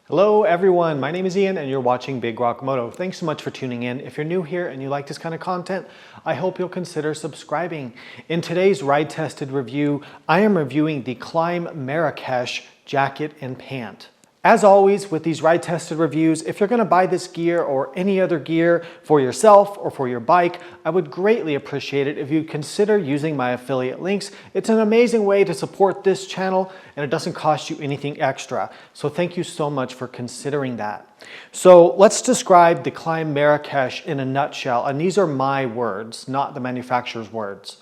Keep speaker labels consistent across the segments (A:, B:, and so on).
A: Hello everyone, my name is Ian and you're watching Big Rock Moto. Thanks so much for tuning in. If you're new here and you like this kind of content, I hope you'll consider subscribing. In today's ride tested review, I am reviewing the Klim Marrakesh jacket and pant. As always with these ride tested reviews, if you're gonna buy this gear or any other gear for yourself or for your bike, I would greatly appreciate it if you consider using my affiliate links. It's an amazing way to support this channel and it doesn't cost you anything extra. So thank you so much for considering that. So let's describe the Klim Marrakesh in a nutshell, and these are my words, not the manufacturer's words.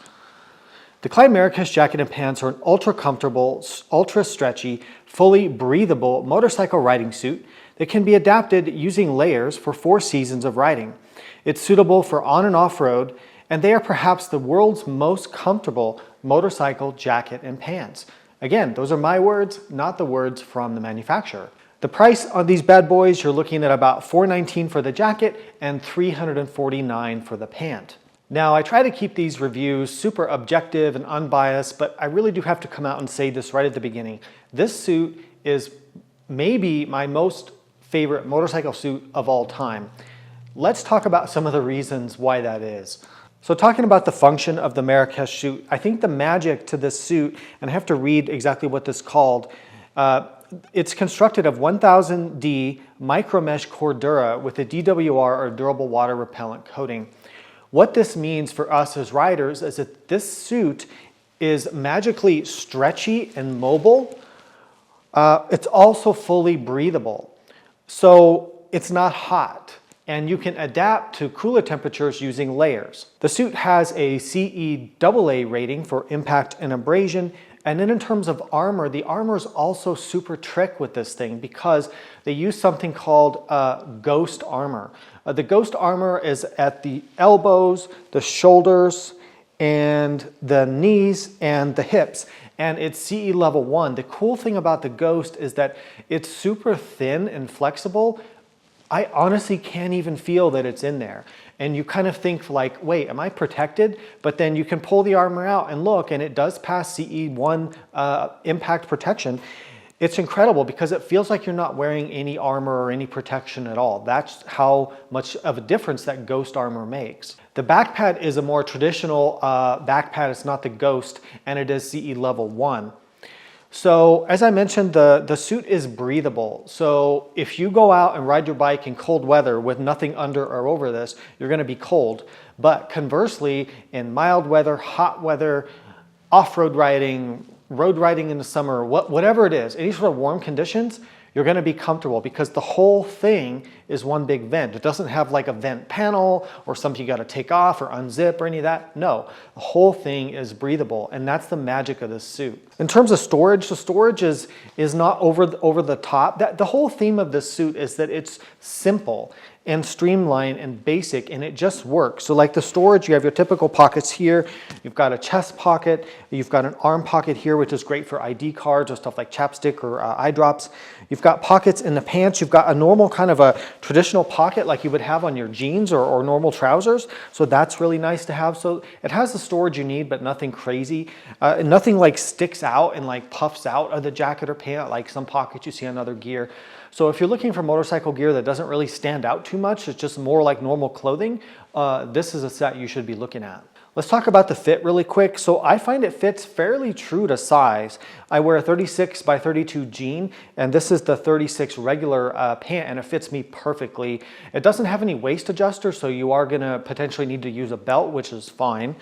A: The Klim Marrakesh jacket and pants are an ultra comfortable, ultra stretchy, fully breathable motorcycle riding suit that can be adapted using layers for 4 seasons of riding. It's suitable for on and off road, and they are perhaps the world's most comfortable motorcycle jacket and pants. Again, those are my words, not the words from the manufacturer. The price on these bad boys, you're looking at about $419 for the jacket and $349 for the pant. Now, I try to keep these reviews super objective and unbiased, but I really do have to come out and say this right at the beginning. This suit is maybe my most favorite motorcycle suit of all time. Let's talk about some of the reasons why that is. So talking about the function of the Marrakesh suit, I think the magic to this suit, and I have to read exactly what this is called, it's constructed of 1000D micro mesh Cordura with a DWR or durable water repellent coating. What this means for us as riders is that this suit is magically stretchy and mobile. It's also fully breathable. So it's not hot and you can adapt to cooler temperatures using layers. The suit has a CE AA rating for impact and abrasion. And then in terms of armor, the armor is also super trick with this thing because they use something called ghost armor. The ghost armor is at the elbows, the shoulders, and the knees and the hips. And it's CE level 1. The cool thing about the ghost is that it's super thin and flexible. I honestly can't even feel that it's in there. And you kind of think like, wait, am I protected? But then you can pull the armor out and look, and it does pass CE1 impact protection. It's incredible because it feels like you're not wearing any armor or any protection at all. That's how much of a difference that ghost armor makes. The back pad is a more traditional back pad. It's not the ghost, and it is CE level 1. So as I mentioned, the suit is breathable. So if you go out and ride your bike in cold weather with nothing under or over this, you're gonna be cold. But conversely, in mild weather, hot weather, off-road riding, road riding in the summer, whatever it is, any sort of warm conditions, you're gonna be comfortable because the whole thing is one big vent. It doesn't have like a vent panel or something you gotta take off or unzip or any of that. No, the whole thing is breathable, and that's the magic of this suit. In terms of storage, the storage is not over the top. The whole theme of this suit is that it's simple and streamlined and basic, and it just works. So like the storage, you have your typical pockets here, you've got a chest pocket, you've got an arm pocket here, which is great for ID cards or stuff like chapstick or eye drops. You've got pockets in the pants, you've got a normal kind of a traditional pocket like you would have on your jeans or normal trousers. So that's really nice to have. So it has the storage you need, but nothing crazy. Nothing like sticks out and like puffs out of the jacket or pant like some pockets you see on other gear. So if you're looking for motorcycle gear that doesn't really stand out too much, it's just more like normal clothing, this is a set you should be looking at. Let's talk about the fit really quick. So I find it fits fairly true to size. I wear a 36 by 32 jean, and this is the 36 regular pant, and it fits me perfectly. It doesn't have any waist adjuster, so you are gonna potentially need to use a belt, which is fine.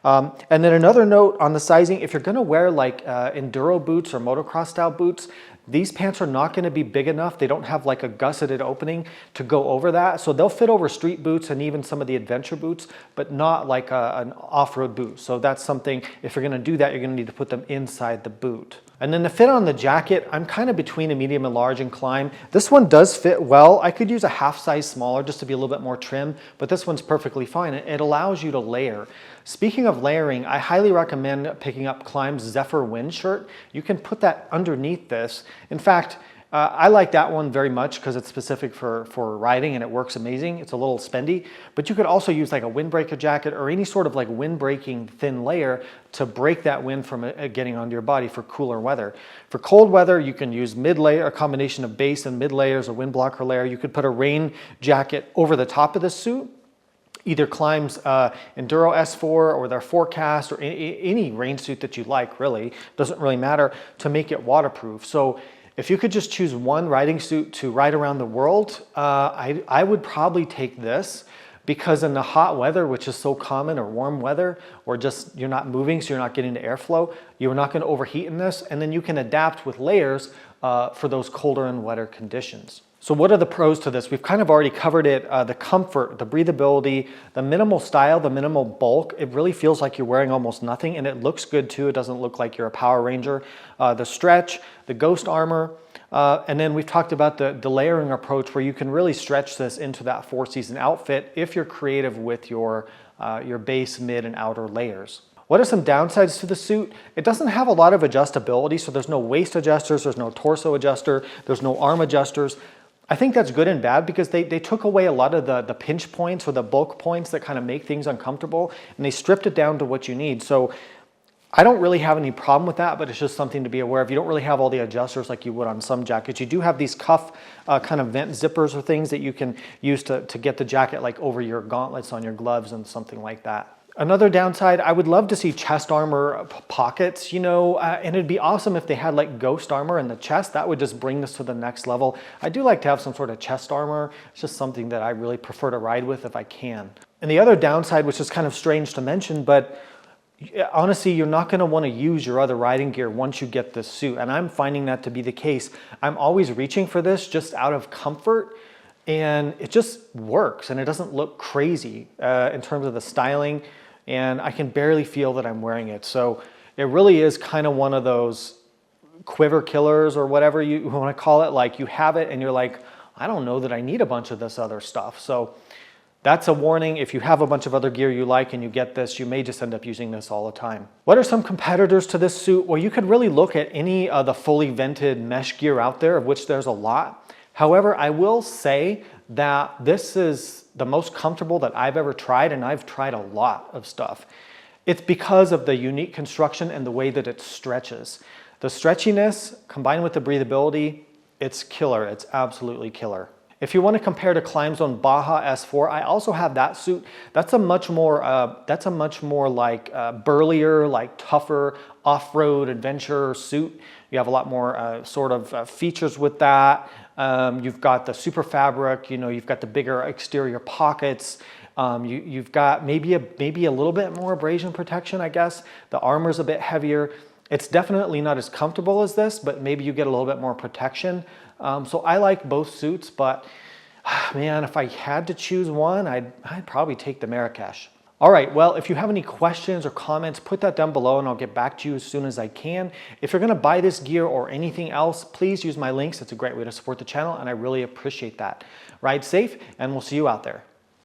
A: And then another note on the sizing, if you're gonna wear like enduro boots or motocross style boots, these pants are not going to be big enough. They don't have like a gusseted opening to go over that. So they'll fit over street boots and even some of the adventure boots, but not like an off-road boot. So that's something, if you're going to do that, you're going to need to put them inside the boot. And then the fit on the jacket, I'm kind of between a medium and large and Klim. This one does fit well. I could use a half size smaller just to be a little bit more trim, but this one's perfectly fine. It allows you to layer. Speaking of layering, I highly recommend picking up Klim's Zephyr Wind shirt. You can put that underneath this. In fact, I like that one very much because it's specific for riding and it works amazing. It's a little spendy, but you could also use like a windbreaker jacket or any sort of like windbreaking thin layer to break that wind from getting onto your body for cooler weather. For cold weather, you can use mid-layer, a combination of base and mid-layers, a wind blocker layer. You could put a rain jacket over the top of the suit. Either Klim's Enduro S4 or their Forecast or any rain suit that you like, really. Doesn't really matter, to make it waterproof. So if you could just choose one riding suit to ride around the world, I would probably take this, because in the hot weather, which is so common, or warm weather, or just you're not moving, so you're not getting the airflow, you're not going to overheat in this, and then you can adapt with layers for those colder and wetter conditions. So what are the pros to this? We've kind of already covered it. The comfort, the breathability, the minimal style, the minimal bulk. It really feels like you're wearing almost nothing, and it looks good too. It doesn't look like you're a Power Ranger. The stretch, the ghost armor, and then we've talked about the layering approach, where you can really stretch this into that 4-season outfit if you're creative with your base, mid, and outer layers. What are some downsides to the suit? It doesn't have a lot of adjustability, so there's no waist adjusters, there's no torso adjuster, there's no arm adjusters. I think that's good and bad, because they took away a lot of the pinch points or the bulk points that kind of make things uncomfortable, and they stripped it down to what you need. So I don't really have any problem with that, but it's just something to be aware of. You don't really have all the adjusters like you would on some jackets. You do have these cuff kind of vent zippers or things that you can use to get the jacket like over your gauntlets on your gloves and something like that. Another downside, I would love to see chest armor pockets, you know, and it'd be awesome if they had like ghost armor in the chest. That would just bring this to the next level. I do like to have some sort of chest armor. It's just something that I really prefer to ride with if I can. And the other downside, which is kind of strange to mention, but honestly, you're not going to want to use your other riding gear once you get this suit. And I'm finding that to be the case. I'm always reaching for this just out of comfort, and it just works, and it doesn't look crazy in terms of the styling. And I can barely feel that I'm wearing it. So it really is kind of one of those quiver killers, or whatever you want to call it. Like, you have it and you're like, I don't know that I need a bunch of this other stuff. So that's a warning. If you have a bunch of other gear you like and you get this, you may just end up using this all the time. What are some competitors to this suit? Well, you could really look at any of the fully vented mesh gear out there, of which there's a lot. However, I will say that this is the most comfortable that I've ever tried, and I've tried a lot of stuff. It's because of the unique construction and the way that it stretches. The stretchiness combined with the breathability, it's killer. It's absolutely killer. If you want to compare to Klim's own Baja S4, I also have that suit. That's a much more like burlier, like tougher off-road adventure suit. You have a lot more sort of features with that. You've got the super fabric. You know, you've got the bigger exterior pockets. You've got maybe a little bit more abrasion protection, I guess. The armor's a bit heavier. It's definitely not as comfortable as this, but maybe you get a little bit more protection. So I like both suits, but man, if I had to choose one, I'd probably take the Marrakesh. All right, well, if you have any questions or comments, put that down below and I'll get back to you as soon as I can. If you're gonna buy this gear or anything else, please use my links. It's a great way to support the channel, and I really appreciate that. Ride safe, and we'll see you out there.